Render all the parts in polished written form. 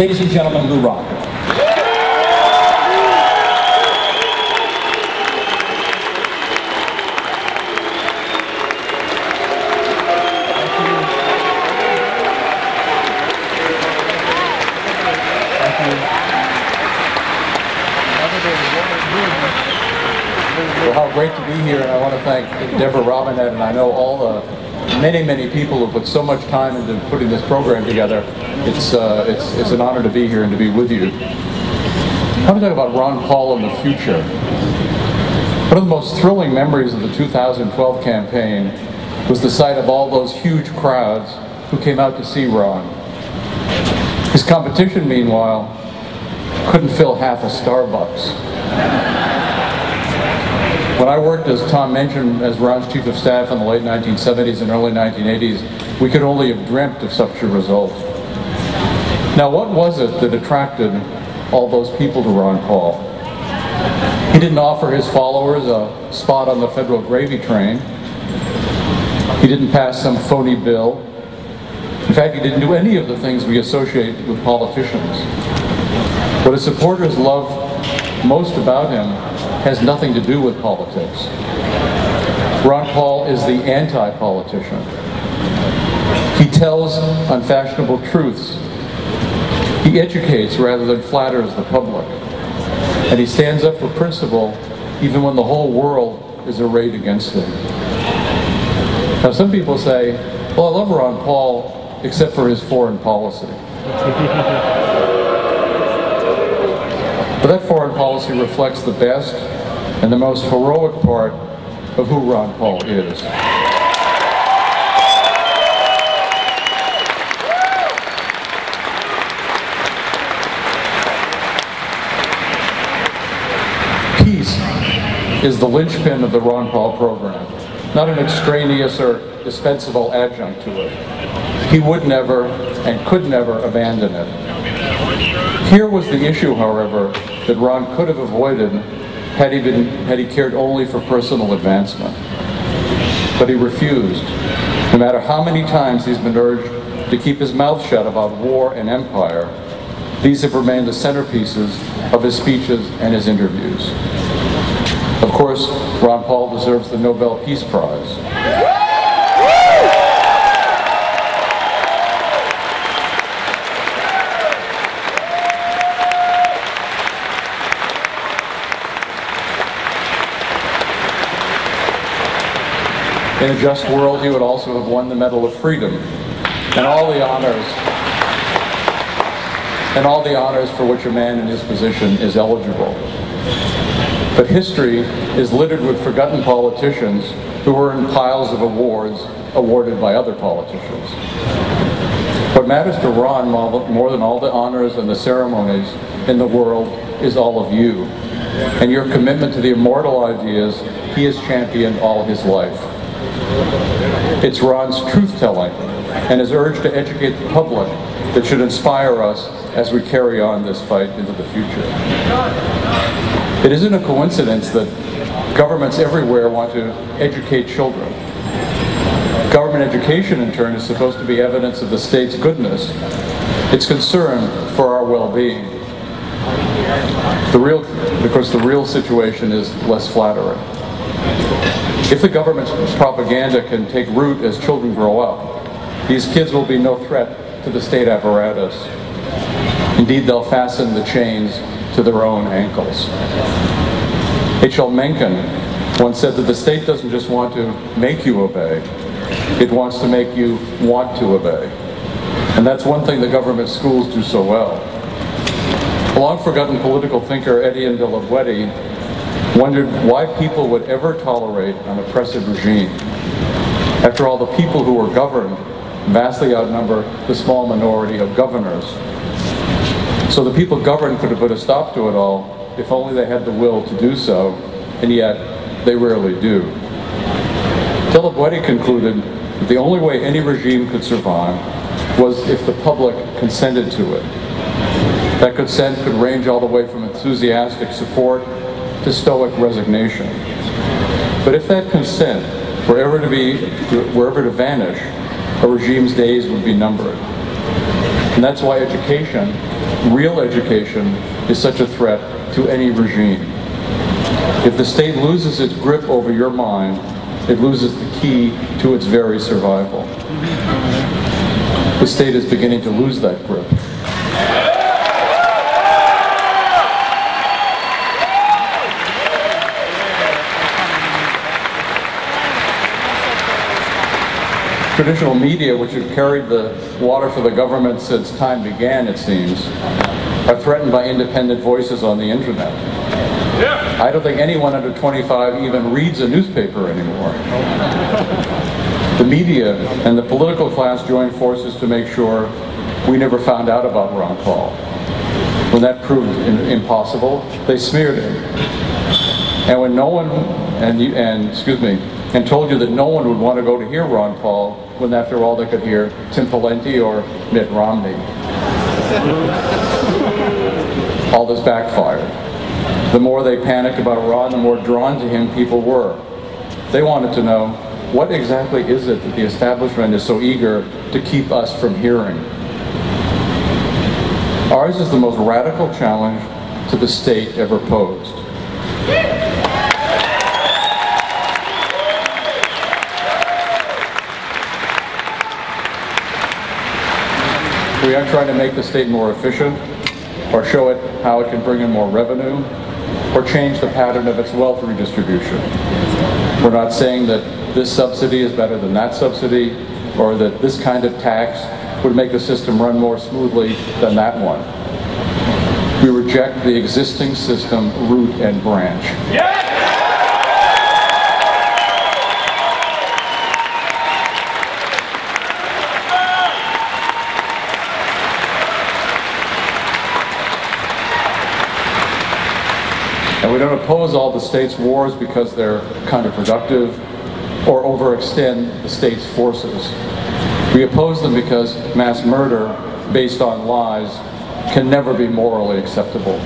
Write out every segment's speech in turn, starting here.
Ladies and gentlemen, Lew Rockwell. Well, how great to be here, and I want to thank Deborah Robinette, and I know all the many people who put so much time into putting this program together. It's an honor to be here and to be with you. I want to talk about Ron Paul in the future. One of the most thrilling memories of the 2012 campaign was the sight of all those huge crowds who came out to see Ron. His competition, meanwhile, couldn't fill half a Starbucks. When I worked, as Tom mentioned, as Ron's chief of staff in the late 1970s and early 1980s, we could only have dreamt of such a result. Now, what was it that attracted all those people to Ron Paul? He didn't offer his followers a spot on the federal gravy train. He didn't pass some phony bill. In fact, he didn't do any of the things we associate with politicians. What his supporters love most about him has nothing to do with politics. Ron Paul is the anti-politician. He tells unfashionable truths. He educates rather than flatters the public. And he stands up for principle even when the whole world is arrayed against him. Now, some people say, well, I love Ron Paul except for his foreign policy. But that foreign policy reflects the best and the most heroic part of who Ron Paul is. Peace is the linchpin of the Ron Paul program, not an extraneous or dispensable adjunct to it. He would never and could never abandon it. Here was the issue, however, that Ron could have avoided had he cared only for personal advancement. But he refused. No matter how many times he's been urged to keep his mouth shut about war and empire, these have remained the centerpieces of his speeches and his interviews. Of course, Ron Paul deserves the Nobel Peace Prize. In a just world, he would also have won the Medal of Freedom and all the honors for which a man in his position is eligible. But history is littered with forgotten politicians who earn piles of awards awarded by other politicians. What matters to Ron more than all the honors and the ceremonies in the world is all of you and your commitment to the immortal ideas he has championed all his life. It's Ron's truth-telling and his urge to educate the public that should inspire us as we carry on this fight into the future. It isn't a coincidence that governments everywhere want to educate children. Government education, in turn, is supposed to be evidence of the state's goodness, its concern for our well-being. Because the real situation is less flattering. If the government's propaganda can take root as children grow up, these kids will be no threat to the state apparatus. Indeed, they'll fasten the chains to their own ankles. H.L. Mencken once said that the state doesn't just want to make you obey, it wants to make you want to obey. And that's one thing the government schools do so well. A long-forgotten political thinker, Etienne de la Boétie, wondered why people would ever tolerate an oppressive regime. After all, the people who were governed vastly outnumber the small minority of governors. So the people governed could have put a stop to it all if only they had the will to do so, and yet they rarely do. De la Boétie concluded that the only way any regime could survive was if the public consented to it. That consent could range all the way from enthusiastic support to stoic resignation. But if that consent were ever to vanish, a regime's days would be numbered. And that's why education, real education, is such a threat to any regime. If the state loses its grip over your mind, it loses the key to its very survival. The state is beginning to lose that grip. Traditional media, which have carried the water for the government since time began, it seems, are threatened by independent voices on the internet. Yeah. I don't think anyone under 25 even reads a newspaper anymore. The media and the political class joined forces to make sure we never found out about Ron Paul. When that proved impossible, they smeared him. And when no one, and told you that no one would want to go to hear Ron Paul, when after all they could hear Tim Pawlenty or Mitt Romney. All this backfired. The more they panicked about Ron, the more drawn to him people were. They wanted to know, what exactly is it that the establishment is so eager to keep us from hearing? Ours is the most radical challenge to the state ever posed. We aren't trying to make the state more efficient, or show it how it can bring in more revenue, or change the pattern of its wealth redistribution. We're not saying that this subsidy is better than that subsidy, or that this kind of tax would make the system run more smoothly than that one. We reject the existing system root and branch. Yeah! And we don't oppose all the state's wars because they're counterproductive or overextend the state's forces. We oppose them because mass murder based on lies can never be morally acceptable.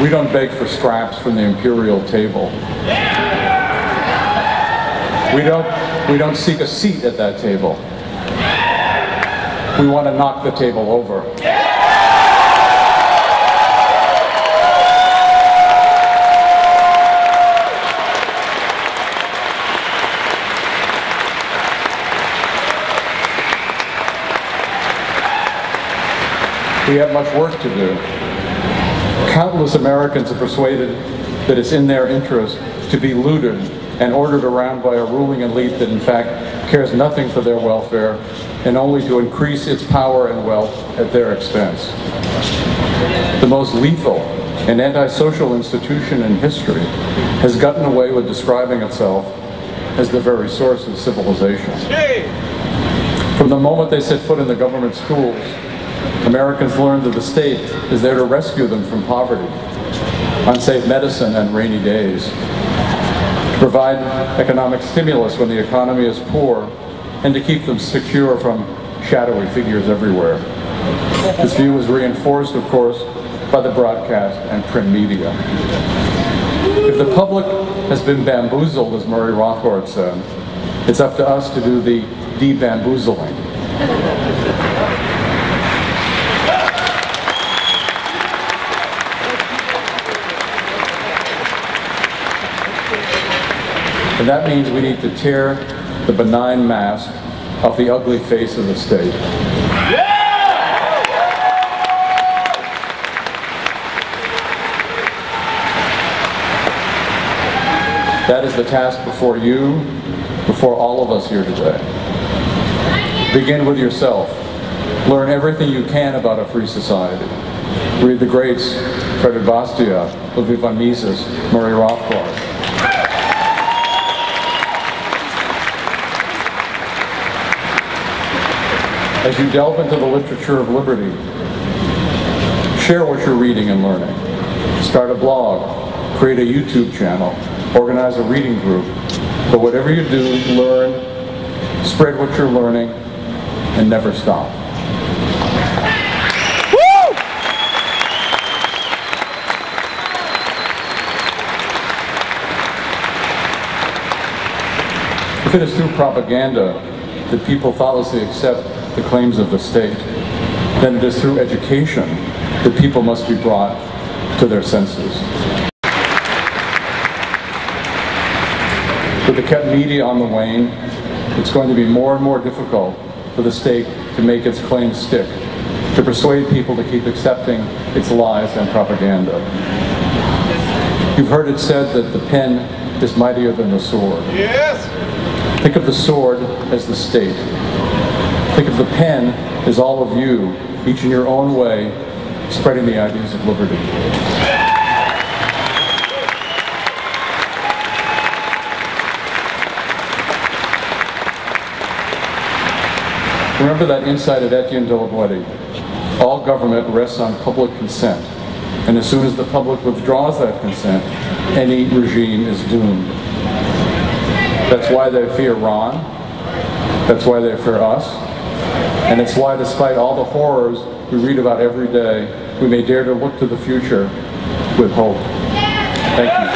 We don't beg for scraps from the imperial table. We don't seek a seat at that table. We want to knock the table over. We have much work to do. Countless Americans are persuaded that it's in their interest to be looted and ordered around by a ruling elite that in fact cares nothing for their welfare and only to increase its power and wealth at their expense. The most lethal and antisocial institution in history has gotten away with describing itself as the very source of civilization. From the moment they set foot in the government schools, Americans learned that the state is there to rescue them from poverty, unsafe medicine, and rainy days, to provide economic stimulus when the economy is poor, and to keep them secure from shadowy figures everywhere. This view is reinforced, of course, by the broadcast and print media. If the public has been bamboozled, as Murray Rothbard said, it's up to us to do the de-bamboozling. And that means we need to tear the benign mask off the ugly face of the state. That is the task before you, before all of us here today. Begin with yourself. Learn everything you can about a free society. Read the greats, Frederick Bastiat, Ludwig von Mises, Murray Rothbard. As you delve into the literature of liberty, share what you're reading and learning. Start a blog, create a YouTube channel, organize a reading group. But whatever you do, learn, spread what you're learning, and never stop. If it is through propaganda that people thoughtlessly accept the claims of the state, then it is through education that people must be brought to their senses. With the kept media on the wane, it's going to be more and more difficult for the state to make its claims stick, to persuade people to keep accepting its lies and propaganda. You've heard it said that the pen is mightier than the sword. Yes! Think of the sword as the state. Think of the pen as all of you, each in your own way, spreading the ideas of liberty. Remember that insight of Etienne de la Boétie. All government rests on public consent, and as soon as the public withdraws that consent, any regime is doomed. That's why they fear Ron, that's why they fear us, and it's why despite all the horrors we read about every day, we may dare to look to the future with hope. Thank you.